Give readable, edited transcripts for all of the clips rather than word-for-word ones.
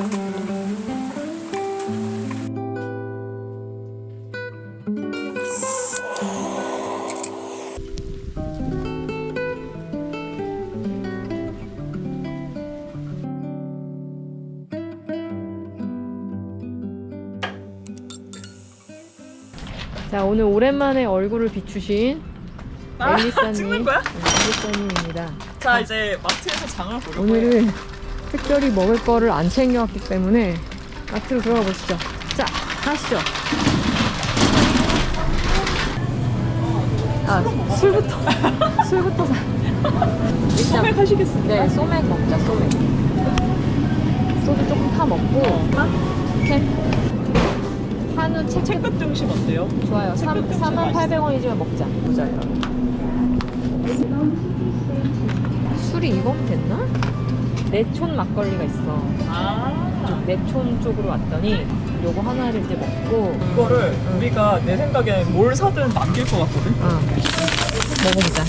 자, 오늘 오랜만에 얼굴을 비추신 엘리사님. 찍는 거야? 엘리사님입니다. 자, 이제 마트에서 장을 보려고 오늘은 해요. 특별히 먹을 거를 안 챙겨왔기 때문에 마트로 들어가 보시죠. 자, 가시죠. 아, 술부터 사. 소맥 하시겠습니까? 네, 소맥 먹자, 소맥. 소주 조금 타 먹고, 캔. 한우 채끝 등심 어때요? 좋아요. 38,000원이지만 먹자. 보자, 술이 이거면 됐나? 내촌 막걸리가 있어. 아, 내촌 쪽으로 왔더니 요거 하나를 이제 먹고 이거를 우리가 내 생각에 뭘 사든 남길 것 같거든? 먹어보자.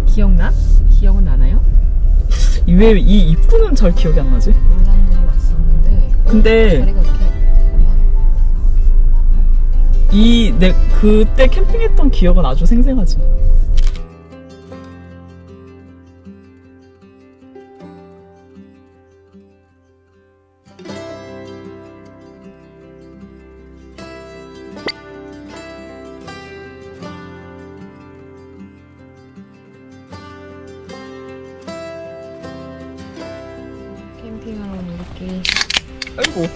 기억나? 기억은 나나요? 왜 이 입구는 잘 기억이 안 나지? 올란도로 왔었는데 근데 자리가 이렇게 많아. 그때 캠핑했던 기억은 아주 생생하지. 캠핑하러 온 우리끼리 아이고.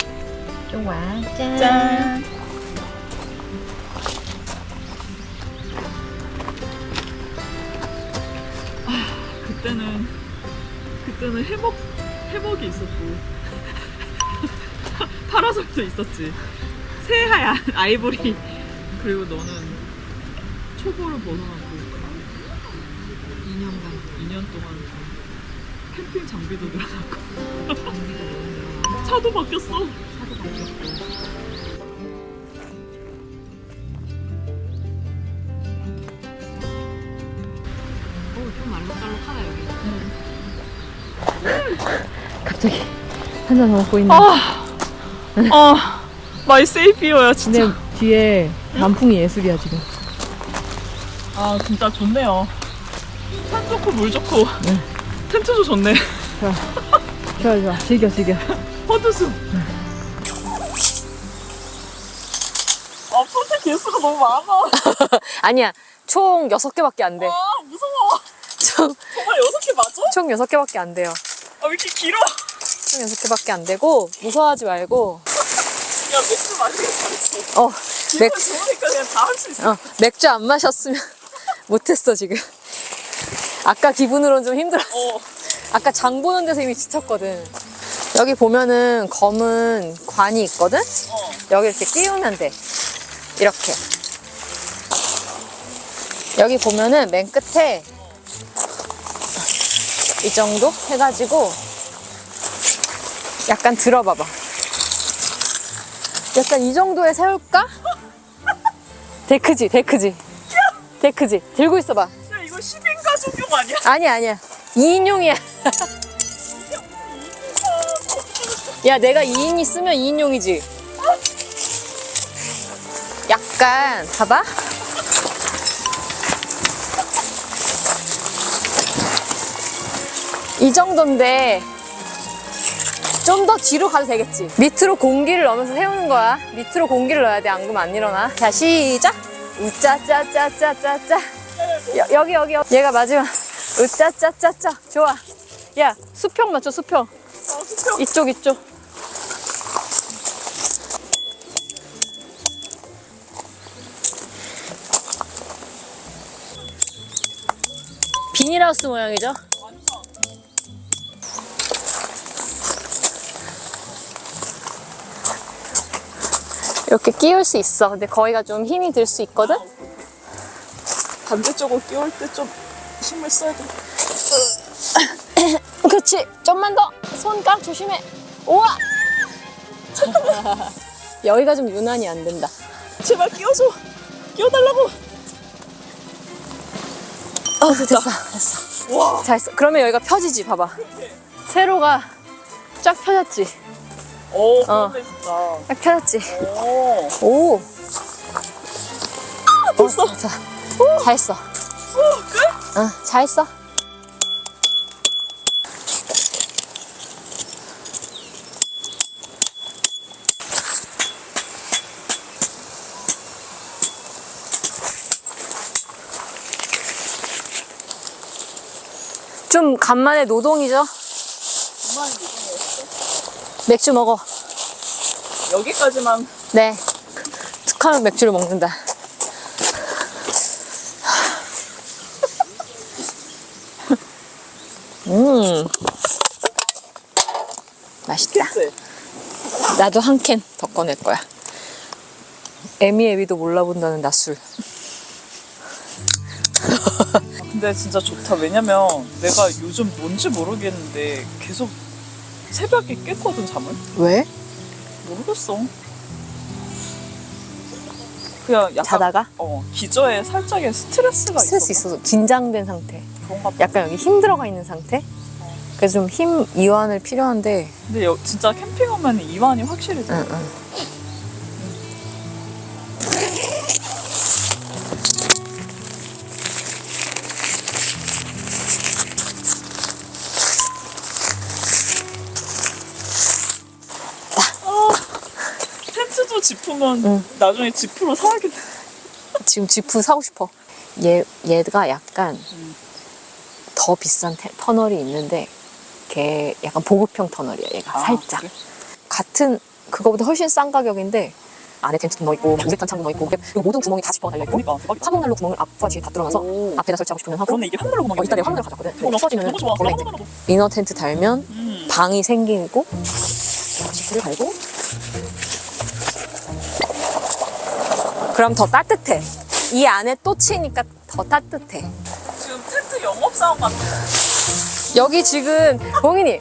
좀 와. 짠. 짠. 그때는 해먹이 있었고 파라솔도 있었지. 새하얀 아이보리. 그리고 너는 초보를 벗어나고 2년 동안 캠핑 장비도 늘어났고 차도 바뀌었어. 좀 알록달록하다 여기. 갑자기 한 잔 더 먹고 있네. 마이 세이비어야 진짜. 근데 뒤에 단풍이 예술이야 지금. 아 진짜 좋네요. 산 좋고 물 좋고 텐트도 좋네. 좋아 즐겨. 허드수. 선택 개수가 너무 많아. 아니야, 총 6개밖에 안 돼. 아 무서워. 정말 6개 맞아? 총 6개밖에 안 돼요. 왜 이렇게 길어? 총 6개밖에 안 되고 무서워하지 말고. 야 맥주 마시기 잘했어. 기분 좋으니까 그냥 다 할 수 있어. 맥주 안 마셨으면 못했어 지금. 아까 기분으로는 좀 힘들었어. 아까 장 보는 데서 이미 지쳤거든. 여기 보면은 검은 관이 있거든? 여기 이렇게 끼우면 돼. 이렇게. 여기 보면은 맨 끝에 이 정도 해가지고 약간 들어봐봐. 약간 이 정도에 세울까? 데크지. 들고 있어봐. 야 이거 10인 가족용 아니야? 아니야. 2인용이야. 야, 내가 2인 있으면 2인용이지. 약간, 봐봐. 이 정도인데, 좀 더 뒤로 가도 되겠지. 밑으로 공기를 넣으면서 세우는 거야. 밑으로 공기를 넣어야 돼. 안 그러면 안 일어나. 자, 시작. 우짜짜짜짜짜짜. 여기. 얘가 마지막. 으짜짜짜짜. 좋아. 야, 수평 맞춰, 수평. 수평. 이쪽. 비닐하우스 모양이죠? 이렇게 끼울 수 있어. 근데 거기가 좀 힘이 들 수 있거든? 반대쪽으로 끼울 때 좀 힘을 써야 돼. 그렇지. 좀만 더. 손가락 조심해. 우와! 여기가 좀 유난히 안 된다. 제발 끼워줘. 끼워달라고. 됐어, 됐어. 와. 잘했어. 그러면 여기가 펴지지, 봐봐. 세로가 쫙 펴졌지. 오, 그런데 진짜. 딱 펴졌지. 오. 오. 됐어. 됐어. 잘했어. 끝? 응, 잘했어. 좀 간만에 노동이죠? 정말 무서웠어. 맥주 먹어. 여기까지만. 네. 툭하면 맥주를 먹는다. 맛있다. 그치? 나도 한 캔 더 꺼낼 거야. 에미에비도 몰라본다는 낮술. 근데 진짜 좋다. 왜냐면 내가 요즘 뭔지 모르겠는데 계속 새벽에 깼거든, 잠을. 왜? 모르겠어. 그냥 약간 자다가? 기저에 살짝의 스트레스가 스트레스 있어서 긴장된 상태. 그런가 봐. 약간 여기 힘 들어가 있는 상태? 그래서 좀 힘 이완을 필요한데. 근데 진짜 캠핑 오면 이완이 확실히 돼. 응. 텐트도 지프면 나중에 지프로 사야겠네. 지금 지프 사고 싶어. 얘가 약간 더 비싼 터널이 있는데 걔 약간 보급형 터널이야. 얘가 살짝. 그래? 같은 그거보다 훨씬 싼 가격인데 안에 텐트도 넣어있고 우레탄 창도 넣어있고 그리고 모든 구멍이 다 지퍼가 달려있고 그러니까 대박이다. 화목난로 구멍을 앞과 뒤에 다 뚫어놔서 오. 앞에다 설치하고 싶으면 하고 그런데 이게 화물로 구멍이 이따 내가 화목난로 가져왔거든. 없어지면 너무 좋아. 원래 이제 이너 텐트 달면 방이 생기고 시트를 달고 그럼 더 따뜻해. 이 안에 또 치니까 더 따뜻해. 지금 텐트 영업사원 같아. 여기 지금 봉인이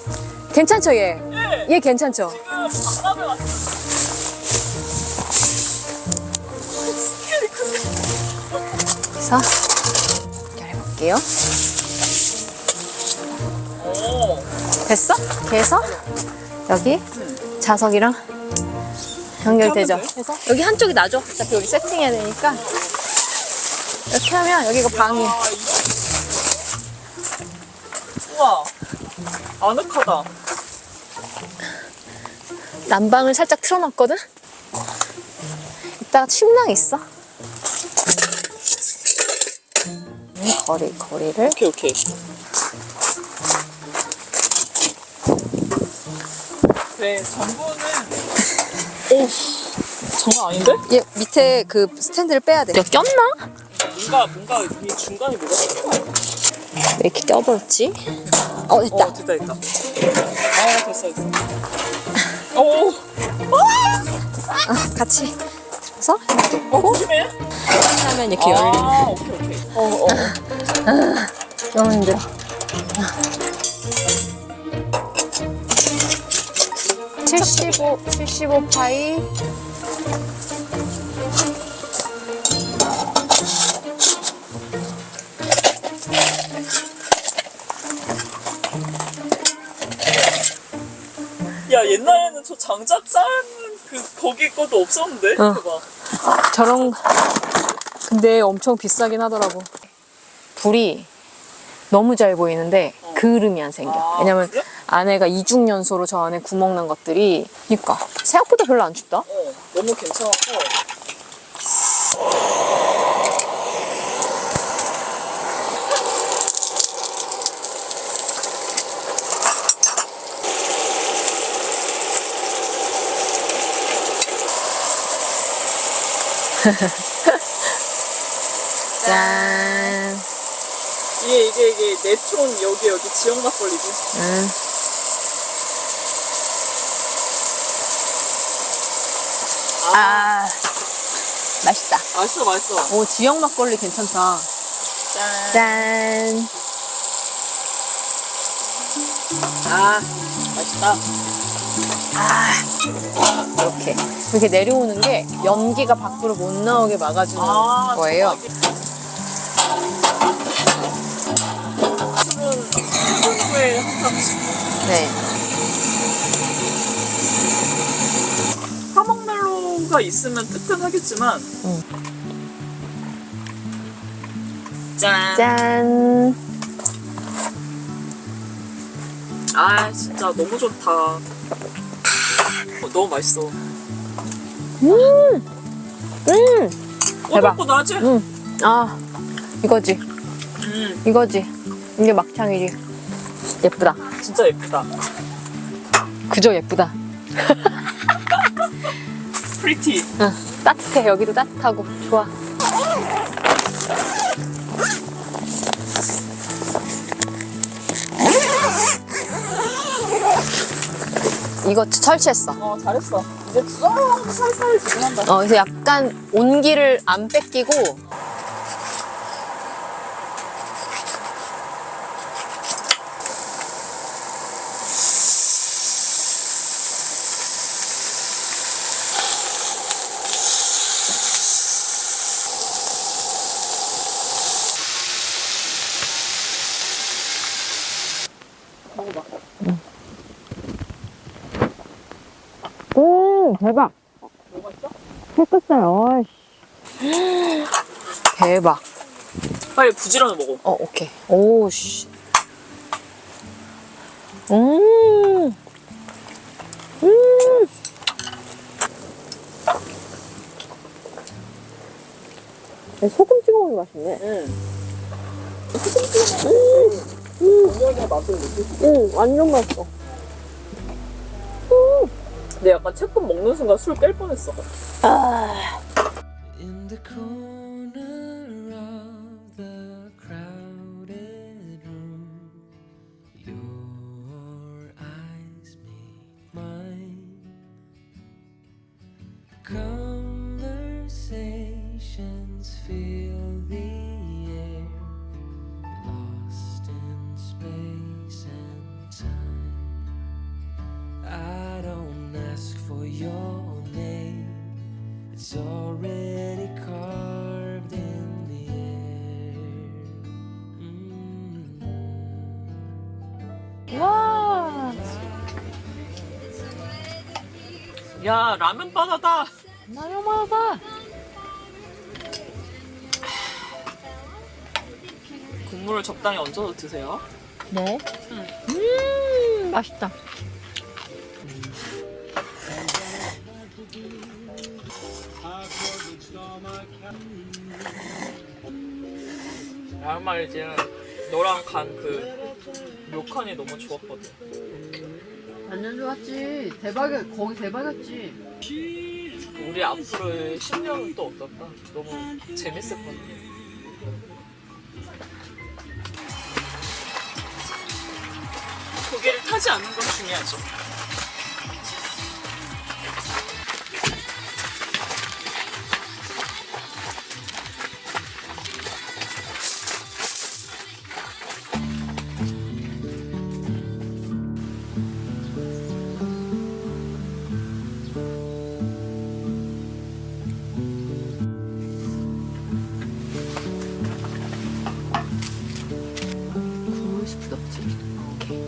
괜찮죠 얘? 예. 얘 괜찮죠? 지금 박람회 왔어. 스케일이 큰데. 그래서 연결해볼게요. 오. 됐어? 그래서 여기 자석이랑 연결되죠? 하면 돼? 그래서 여기 한쪽이 나죠? 어차피 여기 세팅해야 되니까 이렇게 하면 여기가 방이 우와. 아늑하다. 난방을 살짝 틀어놨거든? 이따가 침낭 있어. 거리를 오케이. 네, 전부는 오, 장난 아닌데? 얘 밑에 그 스탠드를 빼야 돼. 내가 꼈나? 뭔가 이 중간에 뭐가 있어. 왜 이렇게 껴버렸지? 됐다. 됐다. 됐어. 오, 같이 들어서 해놔도 조심해. 하면 이렇게 열리네. 오케이. 너무 힘들어. 75 파이. 야, 옛날에는 저 장작 쌓는 거기 것도 없었는데. 대박. 저런 근데 엄청 비싸긴 하더라고. 불이 너무 잘 보이는데 그을음이 안 생겨. 왜냐면 그래? 안에가 이중연소로 저 안에 구멍 난 것들이. 그러니까 생각보다 별로 안 춥다. 너무 괜찮았고. 짠. 이게 내촌 여기 지역 막걸리지. 응. 맛있다. 맛있어. 오, 지역 막걸리 괜찮다. 짠. 짠. 맛있다. 이렇게 내려오는 게 연기가 밖으로 못 나오게 막아주는 거예요. 후에 항상 네. 화목난로가 있으면 뜨끈하겠지만 짠! 짠. 아 진짜 너무 좋다. 너무 맛있어. 대박. 꼬들꼬들하지? 아, 이거지. 이거지. 이게 막창이지. 예쁘다. 진짜 예쁘다. 그저 예쁘다. 프리티. 따뜻해. 여기도 따뜻하고 좋아. 이거 설치했어. 잘했어. 이제 좀 살살 지근한다. 그래서 약간 온기를 안 뺏기고 먹어봐. 대박. 뭐가 있어? 햇끝살. 대박. 빨리 부지런히 먹어. 오케이. 오씨. 음. 소금 찍어 먹는 맛있네. 본연의 맛을 느낄 수 있어. 완전 맛있어. 근데 약간 채끝 먹는 순간 술 깰 뻔했어. In the corner of the crowded room, your eyes meet mine. Conversations fill the air, lost in space and time. I don't ask for your name, it's already carved in the air. 와. 야 라면 바다다. 나영마다. 국물을 적당히 얹어서 드세요. 네. 맛있다. 야 말이지. 너랑 간 그 묘칸이 너무 좋았거든. 완전 좋았지. 대박이 거기 대박이었지. 우리 앞으로의 10년은 또 어떨까? 너무 재밌을 것 같아. 고개를 타지 않는 건 중요하죠. 국물 스프 없지. 오케이.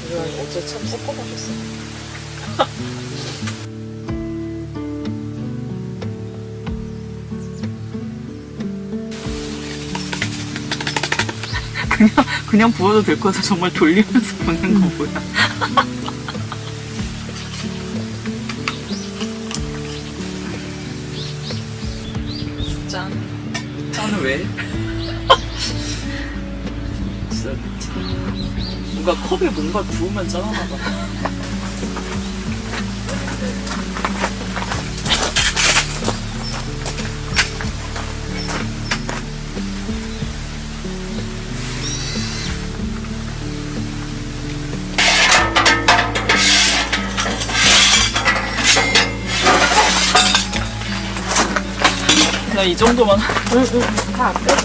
우리가 어제 참 섞어 마셨어. 그냥 부어도 될 거다. 정말 돌리면서 부는 거 뭐야? 짠. 짠은 왜? 진짜 뭔가 컵에 뭔가 부으면 짠하나 봐. 그냥 이 정도만. 다안 빼도.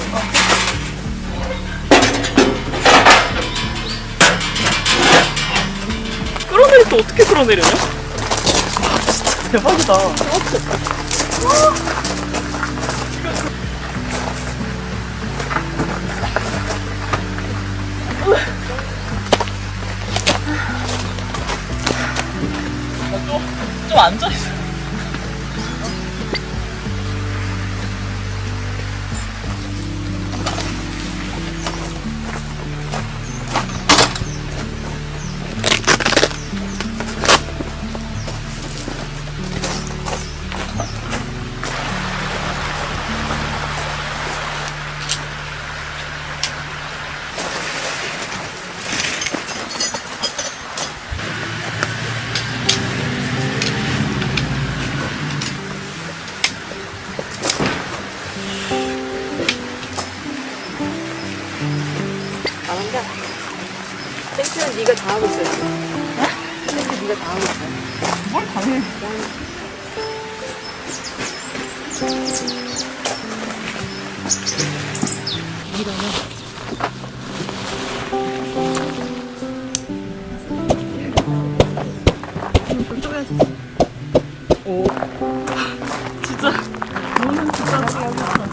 끌어내릴 때 어떻게 끌어내려냐? 진짜 대박이다. 좀 앉아있어. 나간다. 땡큐는 네가 다 하고 있어야지. 땡큐 네가 다 하고 있어. 뭘 당해. 진짜 너는 진짜 잘한다.